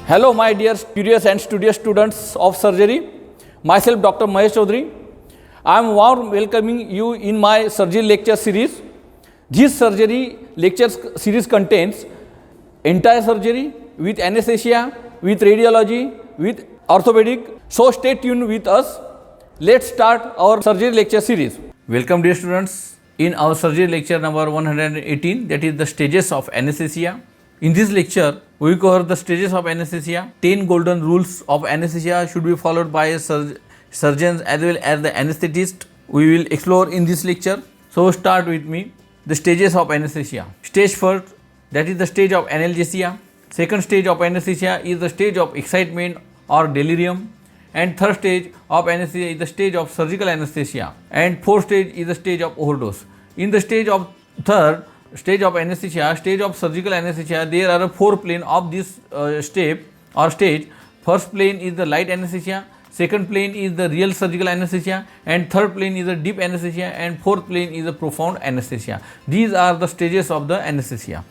Hello, my dear curious and studious students of surgery. Myself, Dr. Mahesh Chaudhary. I am warm welcoming you in my surgery lecture series. This surgery lecture series contains entire surgery with anesthesia, with radiology, with orthopedic. So stay tuned with us. Let's start our surgery lecture series. Welcome, dear students, in our surgery lecture number 118, that is the stages of anesthesia. In this lecture, we will cover the stages of anesthesia. 10 golden rules of anesthesia should be followed by surgeons as well as the anesthetist. We will explore in this lecture. So start with me. The stages of anesthesia. Stage first, that is the stage of analgesia. Second stage of anesthesia is the stage of excitement or delirium. And third stage of anesthesia is the stage of surgical anesthesia. And fourth stage is the stage of overdose. In the stage of third stage of anesthesia, stage of surgical anesthesia, there are 4 planes of this step or stage. First plane is the light anesthesia, second plane is the real surgical anesthesia, and third plane is the deep anesthesia, and fourth plane is the profound anesthesia. These are the stages of the anesthesia.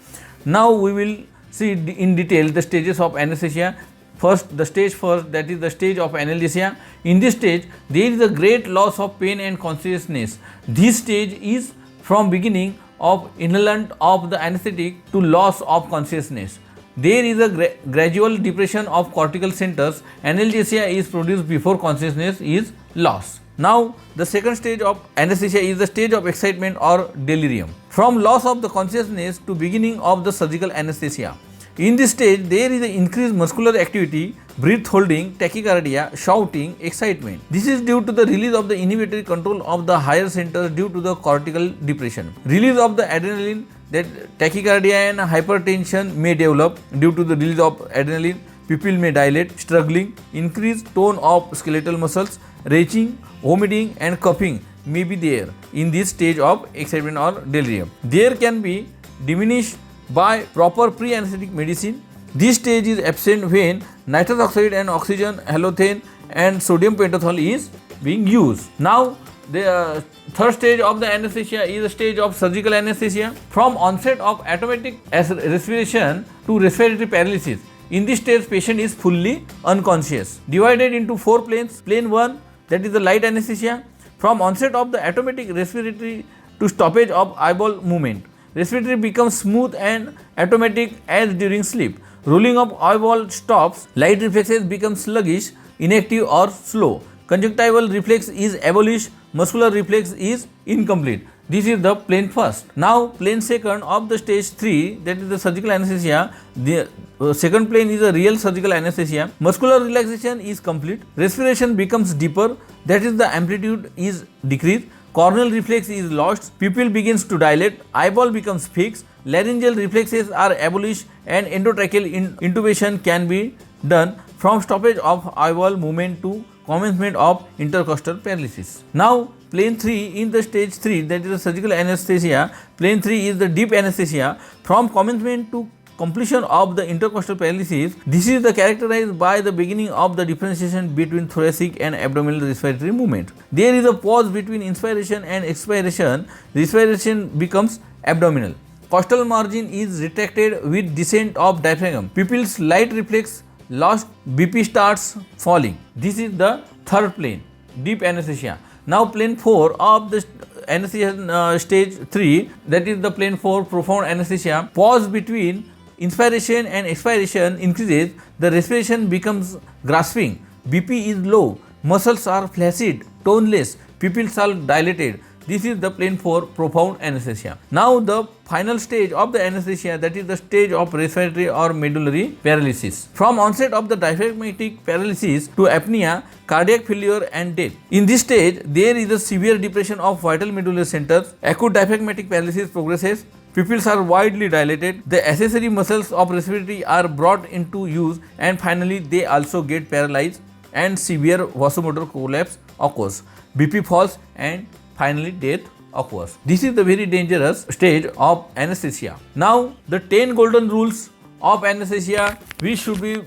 Now we will see in detail the stages of anesthesia. First, the stage first, that is the stage of analgesia. In this stage, there is a great loss of pain and consciousness. This stage is from beginning of inhalant of the anesthetic to loss of consciousness. There is a gradual depression of cortical centers. Analgesia is produced before consciousness is lost. Now, the second stage of anesthesia is the stage of excitement or delirium. From loss of the consciousness to beginning of the surgical anesthesia. In this stage, there is an increased muscular activity, breath holding, tachycardia, shouting, excitement. This is due to the release of the inhibitory control of the higher centers due to the cortical depression. Release of the adrenaline, that tachycardia and hypertension may develop due to the release of adrenaline. Pupil may dilate, struggling, increased tone of skeletal muscles, retching, vomiting and coughing may be there in this stage of excitement or delirium. There can be diminished by proper pre-anesthetic medicine. This stage is absent when nitrous oxide and oxygen halothane and sodium pentothal is being used. Now, the third stage of the anesthesia is the stage of surgical anesthesia. From onset of automatic respiration to respiratory paralysis. In this stage, patient is fully unconscious. Divided into 4 planes. Plane 1, that is the light anesthesia. From onset of the automatic respiratory to stoppage of eyeball movement. Respiratory becomes smooth and automatic as during sleep. Rolling of eyeball stops. Light reflexes become sluggish, inactive or slow. Conjunctival reflex is abolished. Muscular reflex is incomplete. This is the plane first. Now, plane second of the stage 3, that is the surgical anesthesia. The second plane is a real surgical anesthesia. Muscular relaxation is complete. Respiration becomes deeper, that is the amplitude is decreased. Corneal reflex is lost, pupil begins to dilate, eyeball becomes fixed, laryngeal reflexes are abolished and endotracheal intubation can be done from stoppage of eyeball movement to commencement of intercostal paralysis. Now, plane 3 in the stage 3, that is the surgical anesthesia. Plane 3 is the deep anesthesia. From commencement to completion of the intercostal paralysis, this is the characterized by the beginning of the differentiation between thoracic and abdominal respiratory movement. There is a pause between inspiration and expiration. Respiration becomes abdominal. Costal margin is retracted with descent of diaphragm. Pupil's light reflex lost, BP starts falling. This is the third plane, deep anesthesia. Now, plane 4 of the anesthesia stage 3, that is the plane 4, profound anesthesia. Pause between inspiration and expiration increases, the respiration becomes grasping, BP is low, muscles are flaccid, toneless, pupils are dilated. This is the plane 4, profound anesthesia. Now, the final stage of the anesthesia, that is the stage of respiratory or medullary paralysis. From onset of the diaphragmatic paralysis to apnea, cardiac failure and death. In this stage, there is a severe depression of vital medullary centers. Acute diaphragmatic paralysis progresses. Pupils are widely dilated. The accessory muscles of respiratory are brought into use, and finally they also get paralyzed and severe vasomotor collapse occurs. BP falls and finally death occurs. This is the very dangerous stage of anesthesia. Now, the 10 golden rules of anesthesia which should be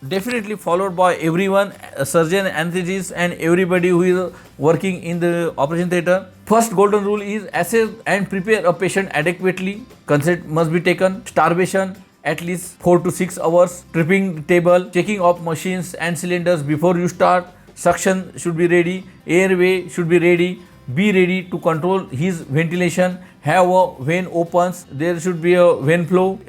definitely followed by everyone, surgeon, anesthetist and everybody who is working in the operation theatre. First golden rule is assess and prepare a patient adequately. Consent must be taken. Starvation at least 4 to 6 hours. Tripping the table, checking of machines and cylinders before you start. Suction should be ready, airway should be ready. Be ready to control his ventilation. Have a vein opens, there should be a vein flow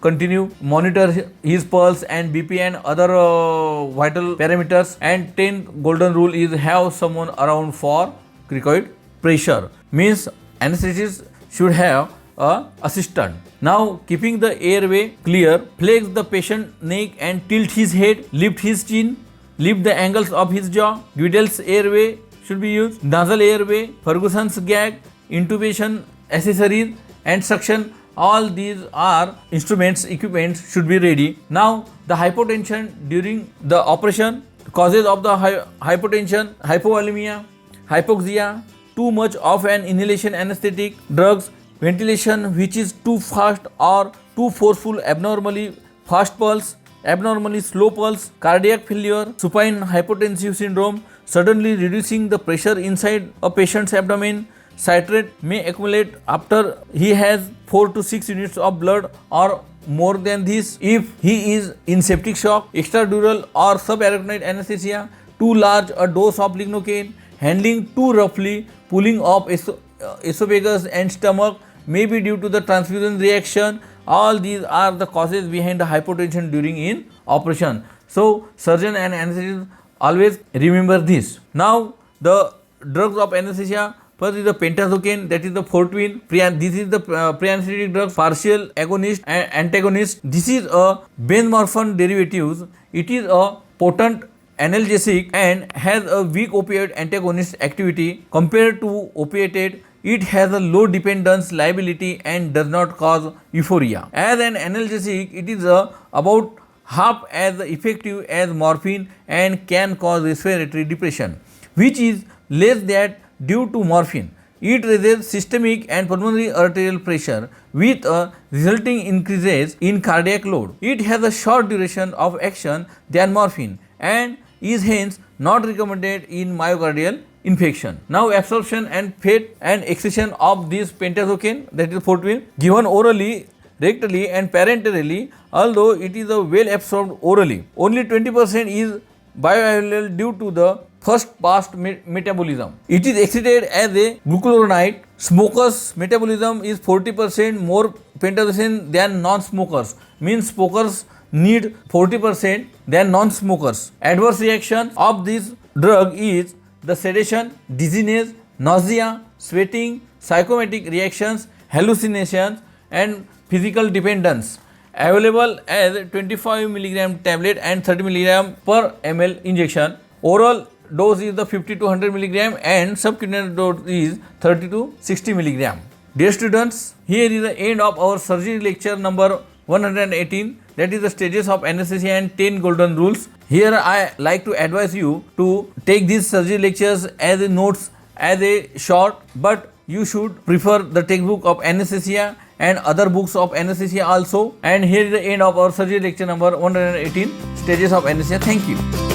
continue. Monitor his pulse and BP and other vital parameters. And 10 golden rule is have someone around for cricoid pressure. Means anesthetist should have a assistant. Now keeping the airway clear, flex the patient neck and tilt his head, lift his chin, lift the angles of his jaw. Guidel's airway should be used. Nasal airway, Ferguson's gag, intubation accessories and suction, all these are instruments, equipment should be ready. Now the hypotension during the operation, causes of the hypotension, hypovolemia, hypoxia, too much of an inhalation anesthetic, drugs, ventilation which is too fast or too forceful, abnormally fast pulse, abnormally slow pulse, cardiac failure, supine hypotensive syndrome, suddenly reducing the pressure inside a patient's abdomen. Citrate may accumulate after he has 4 to 6 units of blood or more than this if he is in septic shock. Extradural or subarachnoid anesthesia, too large a dose of lignocaine, handling too roughly, pulling of esophagus and stomach may be due to the transfusion reaction. All these are the causes behind the hypotension during in operation. So surgeon and anesthetist always remember this. Now the drugs of anesthesia, first is the pentoxazoline, that is the Fortwin. This is the pre-anesthetic drug, partial agonist and antagonist. This is a benzmorphine derivatives. It is a potent analgesic and has a weak opioid antagonist activity compared to opiated. It has a low dependence liability and does not cause euphoria. As an analgesic, it is about half as effective as morphine and can cause respiratory depression, which is less than due to morphine. It raises systemic and pulmonary arterial pressure with a resulting increases in cardiac load. It has a short duration of action than morphine and is hence not recommended in myocardial infection. Now absorption and fate and excretion of this pentoxazoline, that is Fortwin, given orally, rectally and parenterally. Although it is well absorbed orally, only 20% is bioavailable due to the first pass metabolism. It is excreted as a glucuronide. Smokers' metabolism is 40% more pentoxazoline than non-smokers. Means smokers need 40% than non-smokers. Adverse reaction of this drug is the sedation, dizziness, nausea, sweating, psychomatic reactions, hallucinations and physical dependence. Available as 25 mg tablet and 30 mg per ml injection. Oral dose is the 50 to 100 mg and subcutaneous dose is 30 to 60 mg. Dear students, here is the end of our surgery lecture number 118, that is the stages of anesthesia and 10 golden rules. Here I like to advise you to take these surgery lectures as a notes, as a short, but you should prefer the textbook of anesthesia and other books of anesthesia also. And here is the end of our surgery lecture number 118, stages of anesthesia. Thank you.